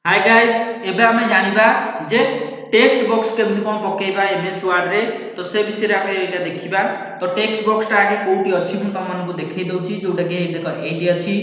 Hi guys एबे हमें जानिबा जे text box केमति कोन पकेइबा MS word रे तो से विषय रे आमे एटा देखिबा। तो टेक्स्ट बॉक्स टा आगे कोठी अछि मु तम मन को देखै दउची जोटा कि देखो एटी अछि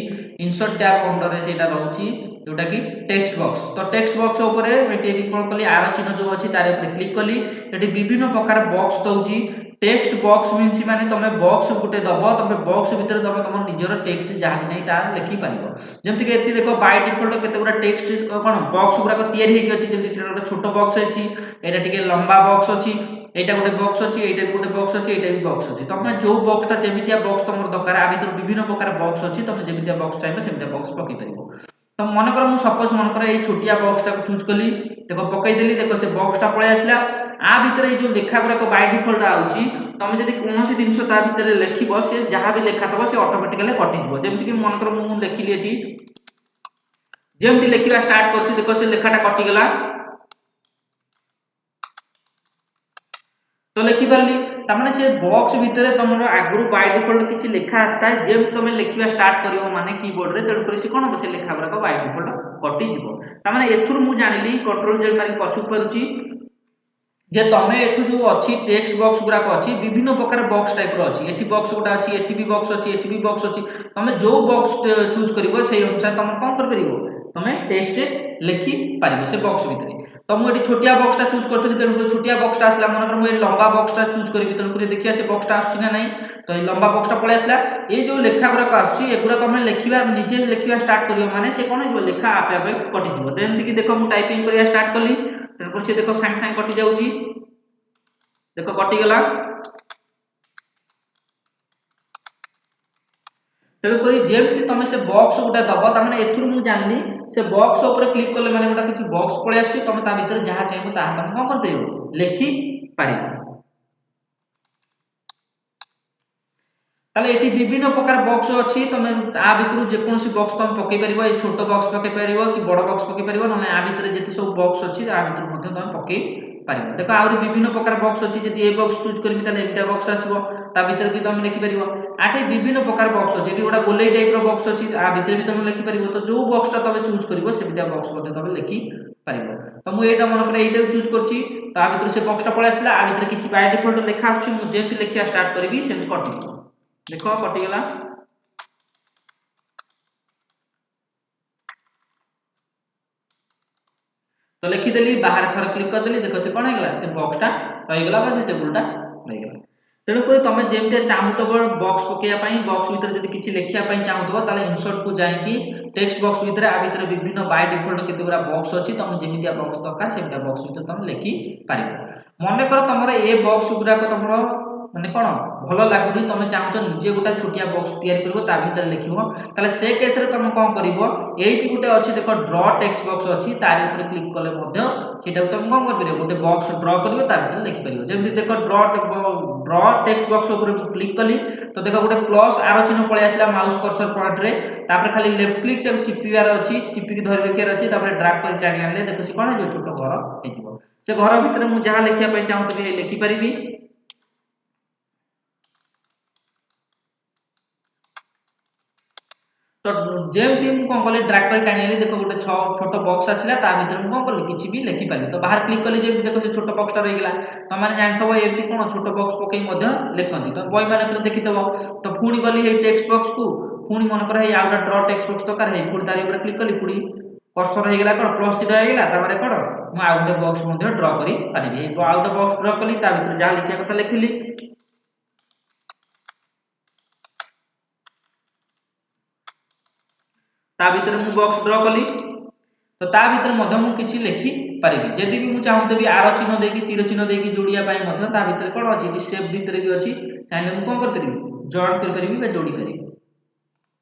इंसर्ट टैब अंडर रे सेटा रहउची जोटा कि टेक्स्ट बॉक्स। तो टेक्स्ट बॉक्स ऊपर एटी कोन कली आरो चिन्ह जो अछि तारे ऊपर क्लिक कली एटी विभिन्न प्रकार बॉक्स दउची। टेक्स्ट बॉक्स मीन्स माने तमे बॉक्स गुटे दबो तमे बॉक्स भीतर तमे तम निजर टेक्स्ट जहा भी नै ता लिखि पारिबो। जेमति कि एति देखो बाय डिफॉल्ट केते गुरा टेक्स्ट कोन बॉक्स गुरा को तयारी हेकि अछि जेमति गोटे छोटो बॉक्स अछि एटा टिके लंबा बॉक्स अछि एटा गोटे बॉक्स अछि एटा भी गोटे बॉक्स अछि एटा भी बॉक्स अछि। तमे जो बॉक्स ता जेमितिया बॉक्स तमर दरकार आ भीतर विभिन्न प्रकार बॉक्स अछि तमे जेमितिया बॉक्स चाहबे सेमितिया बॉक्स पकि परिबो। तो मन कर मु सपोज मन कर ए छोटिया बॉक्स टा को चूज कली देखो पकई देली देखो से बॉक्स टा पळे आसला आ भीतर ए जो लेखा गुरा को बाय डिफॉल्ट आउची तमे जदी कोनोसी जिंस ता भीतर लेखिबो से जहा भी लेखा तबो से ऑटोमेटिकली कटि जिवो। जेमति कि मन कर मु लेखिली एठी जेमति लेखिबा स्टार्ट करछि देखो से लेखाटा कटि गेला। तो लिखि परली तामाने से बॉक्स भितरे तमरो आगरु बाय डिफॉल्ट किछि लेखा आस्ता जेमति तमे लेखिबा स्टार्ट करियो माने कीबोर्ड रे तेडु करि से कोन से लेखा गुरा को बाय डिफॉल्ट कटि जिवो। तामाने एथुर मु जानिली कंट्रोल जेड मारि पछु करूची जे तमे एठु जो अछि टेक्स्ट बॉक्स गुरा को अछि विभिन्न प्रकार बॉक्स टाइप रो अछि एठी बॉक्स गुटा अछि एठी भी बॉक्स अछि एठी भी बॉक्स अछि तमे जो बॉक्स चूज करिवो सेही अनुसार तमे कोन कर परिवो तमे टेक्स्ट लिखि पारिबो से बॉक्स भितरे। तो मु एठी छोटिया बॉक्स टा चूज करथि तेनु छोटिया बॉक्स टा आसला मन कर मु ए लंबा बॉक्स टा चूज करिवि तेनु देखिया से बॉक्स टा आछी ना नै। तो ए लंबा बॉक्स टा पळे आसला ए जो लेखा गुरा को आछी एगुरा तमे लिखिबा निजे लिखिबा स्टार्ट करियो माने से कोन हो लेखा आपे आपे कटि जिवो। जेमति कि देखो मु टाइपिंग करिया स्टार्ट कली तेनु से देखो सांग सांग कटि जाउची देखो कटि गेला। तेणु करी जेमति तमे से बॉक्स गुटा दबो ता माने एथुर मु जानली से बॉक्स ऊपर क्लिक करले माने गोटा किछि बॉक्स पळे आसी तमे ता भीतर जहा चाहबो ता तमे कोन कर परिबो लेखि पारिबो। ताले एठी विभिन्न प्रकार बॉक्स अछि तमे आ भितरु जे कोनोसी बॉक्स तमे पकै परिबो ए छोटो बॉक्स पकै परिबो कि बड़ बॉक्स पकै परिबो नने आ भितर जेते सब बॉक्स अछि आ भितर मध्ये तमे पकै पारिबो। देखो आउरी विभिन्न प्रकार बॉक्स अछि जदि ए बॉक्स चूज करबि ताले एमितिया बॉक्स आसीबो ता भितर भी तमे लिखि परिबो। आठे विभिन्न प्रकार बॉक्स अछि एठी गोटा गोलेई टाइप रो बॉक्स अछि आ भितर भी तमे लिखि परिबो। तो जो बॉक्स ता तमे चूज करबो सेमितिया बॉक्स मध्ये तमे लिखि पारिबो। तो मु एटा मन करे एटा चूज करछि ता भितर से बॉक्स ता पळे आसला आ भितर किछि बाय डिफॉल्ट लेखा आछि मु जेमति लिखिया स्टार्ट करबि सेमति कटि जिवो देखो कटि गेला। तो लिखिदेली बाहर थर क्लिक करदेली देखो से कोन हेगला से बॉक्स टा रहि गेला बा से टेबल टा रहि गेला। तेणु करी तमे जेमते चाहूतबो बॉक्स पकेया पई बॉक्स भीतर जदि किछि लेखिया पई चाहूतबो ताले इंसर्ट को जाईकी टेक्स्ट बॉक्स भीतर आ भीतर विभिन्न बाय डिफॉल्ट केतेगुरा बॉक्स अछि तमे जेमितिया बॉक्स दरकार सेमितिया बॉक्स भीतर तमे लिखि पारिबो। मने कर तमरो ए बॉक्स गुरा को तमरो माने कोन भलो लागुनी तमे चाहूछ निजे गोटा छोटिया बॉक्स तयार करबो ता भीतर लिखिबो ताले से केस रे तमे कोन करिवो एठी गुटे अछि देखो ड्रॉ टेक्स्ट बॉक्स अछि तार ऊपर क्लिक कले मध्ये सेटा तमे कोन कर परिबो गोटे बॉक्स ड्रॉ करिवो तार भीतर लिखि परिबो। जेमति देखो ड्रॉ टेक्स्ट बॉक्स ऊपर क्लिक कली तो देखो गोटे प्लस आरो चिन्ह पळे आसला माउस कर्सर पॉइंट रे तापर खाली लेफ्ट क्लिक टे चिपिवार अछि चिपि के धरि रखियार अछि तापर ड्रैग कर टाणी आनले देखो से कोन हे छोटो घर हेजिवो। से घर भीतर मु जहा लिखिया पई चाहू तबे लिखि परिबी। तो जेमति मु कोन कले ड्रैग कर टाणी आली देखो गोटे छोटो बॉक्स आसिला ता भीतर मु कोन कली किछि भी लिखि पाली। तो बाहर क्लिक कली जेमति देखो से छोटो बॉक्स ता रहि गेला त माने जानथबो एमति कोन छोटो बॉक्स पकई मध्ये लेखंती तो बय माने तो देखितबो। तो पुणी गली हे टेक्स्ट बॉक्स को पुणी मन कर हे आउटा ड्रॉ टेक्स्ट बॉक्स दरकार हे पुणी तारि ऊपर क्लिक कली पुणी कर्सर हे गेला कोन प्लस चिन्ह हे गेला तापर कोन मु आउटे बॉक्स मध्ये ड्रॉ करी पारिबी। ए आउटा बॉक्स ड्रॉ कली ता भीतर जा लिखिया कथा लिखिली ता भीतर मु बॉक्स ड्रॉ कली तो ता भीतर मध्ये मु किछि लिखि पारिबी। जदि भी मु चाहूतबी आरो चिन्ह देकी तीर चिन्ह देकी जोड़िया पाई मध्ये ता भीतर कोन अछि कि शेप भीतर भी अछि चाहे मु कोन कर परिबी जॉइन कर परिबी बा जोड़ी परिबी।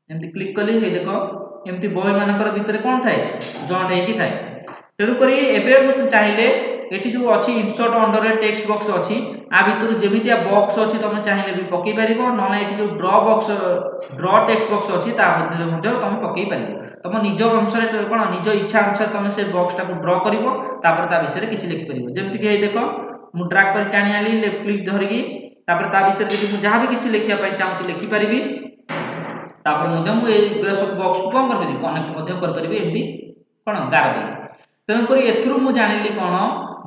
एमति क्लिक कली हे देखो एमति बय मानकर भीतर कोन थाए जॉइंट हेकी थाए। तेणु करी एबे मु चाहिले एठी जो अछि इंसर्ट अंडर रे टेक्स्ट बॉक्स अछि आ भीतर जेमितिया बॉक्स अछि तमे चाहिले भी पकई परिबो नले एठी जो ड्रॉ टेक्स्ट बॉक्स अछि ता मध्ये मध्ये तमे पकई परिबो। तम निज अनुसार कोन निज इच्छा अनुसार तमे से बॉक्स टा को ड्रॉ करिवो तापर ता विषय रे किछि लिखि परिबो। जेमति कि हे देखो मु ड्रैग कर टाणी आली लेफ्ट क्लिक धरिकी तापर ता विषय रे जदि मु जहा भी किछि लिखिया पई चाहूछि लिखि परिबी। तापर मध्ये मु ए सब बॉक्स को कोन कर परिबी कनेक्ट मध्ये कर परिबी एमति कोन गार दे। तेणुक एथुरु जानिली कौन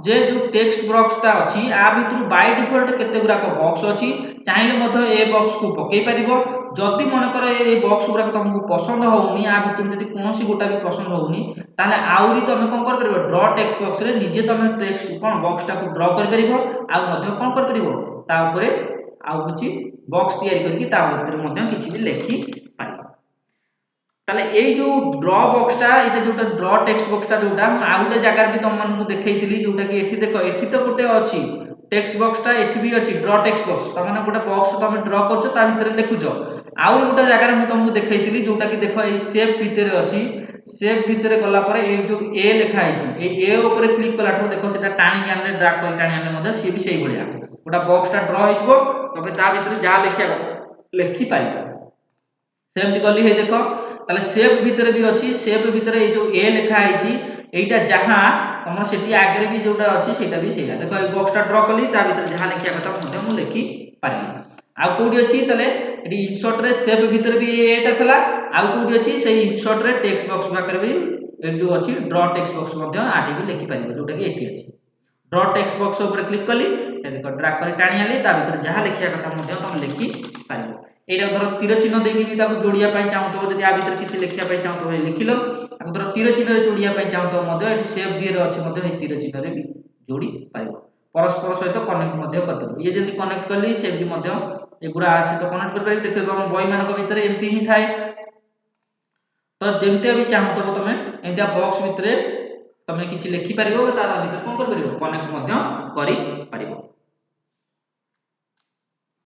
जे जो टेक्स्ट बॉक्सटा अच्छी आ भितर बाय डिफॉल्ट केते गुराक बॉक्स अच्छी चाहिए ए बॉक्स को पकई पारिबो जदि मनकर ए बॉक्स गुराक तुमको पसंद होउनी आ भितर जदि कोनोसी गोटा भी पसंद होउनी ताले आउरी तुम कोन कर परिबो ड्रॉ टेक्स्ट बॉक्स रे निजे तुम टेक्स्ट कोन बॉक्स टा को ड्रॉ कर परिबो आ मध्ये कोन कर परिबो ता ऊपर आउ किछि बॉक्स तैयारी करके ता भितर मध्ये किछि भी लिखि पारिबो ताले एई जो ड्रॉ बॉक्सटा एटा जोटा ड्रॉ टेक्स्ट बॉक्सटा जोटा आ गोटे जगह भी तुम मानकु देखैतिली जोटा कि एठी देखो एठी तो गोटे अछि टेक्स्ट बॉक्सटा एठी भी अछि ड्रॉ टेक्स्ट बॉक्स त माने गोटे बॉक्स तुम ड्रॉ करछो ता भितर लिखुछो आउर गोटे जगह मु तुमको देखैतिली जोटा कि देखो एई शेप भितर अछि शेप भितर गला पर ए जो ए लिखा आइछि ए ऊपर क्लिक कलाठो देखो सेटा टाणी के आनले ड्रैग कर टाणी आनले मध्ये सी भी सेही भलिया गोटा बॉक्सटा ड्रॉ हिजबो तबे ता भितर जा लिखिया लिखि पाइबो सेमति गली हे देखो ताले शेप भितर भी अछि शेप भितर ए जो ए लिखा आइछि एटा जहां तमर सेठी आगे भी जोटा अछि सेटा भी सेया देखो ए बॉक्सटा ड्रॉ कली ता भितर जहां लिखिया कथा मध्ये मु लिखि पारिली आ कोडी अछि ताले एटी इंसर्ट रे शेप भितर भी एटा थला आ कोडी अछि सेही इंसर्ट रे टेक्स्ट बॉक्स बाकर भी ए जो अछि ड्रॉ टेक्स्ट बॉक्स मध्ये आटी भी लिखि पारिबो जोटा कि एटी अछि ड्रॉ टेक्स्ट बॉक्स ऊपर क्लिक कली ए देखो ड्रैग कर टाणी आली ता भितर जहां लिखिया कथा मध्ये तुम लिखि पारिबो एटा धर तीर चिन्ह देकी भी ताको जोड़िया पई चाहतो जदि आ भीतर किछि लिखिया पई चाहतो लिखिलो आ धर तीर चिन्ह रे जोड़िया पई चाहतो मध्ये एटी सेव डी रे अछि मध्ये ए तीर चिन्ह रे भी जोड़ी पाइबो परस्पर सहित कनेक्ट मध्ये करदो ये जदि कनेक्ट करली से भी मध्ये एगुरा आसी तो कनेक्ट कर पाइ देखिबो हम बॉय मानक भीतर एमती ही थाए तो जेमते भी चाहतो तमे एंता बॉक्स भीतर तमे किछि लिखि पारिबो तार भीतर कोन कर पारिबो कनेक्ट मध्ये करि पारिबो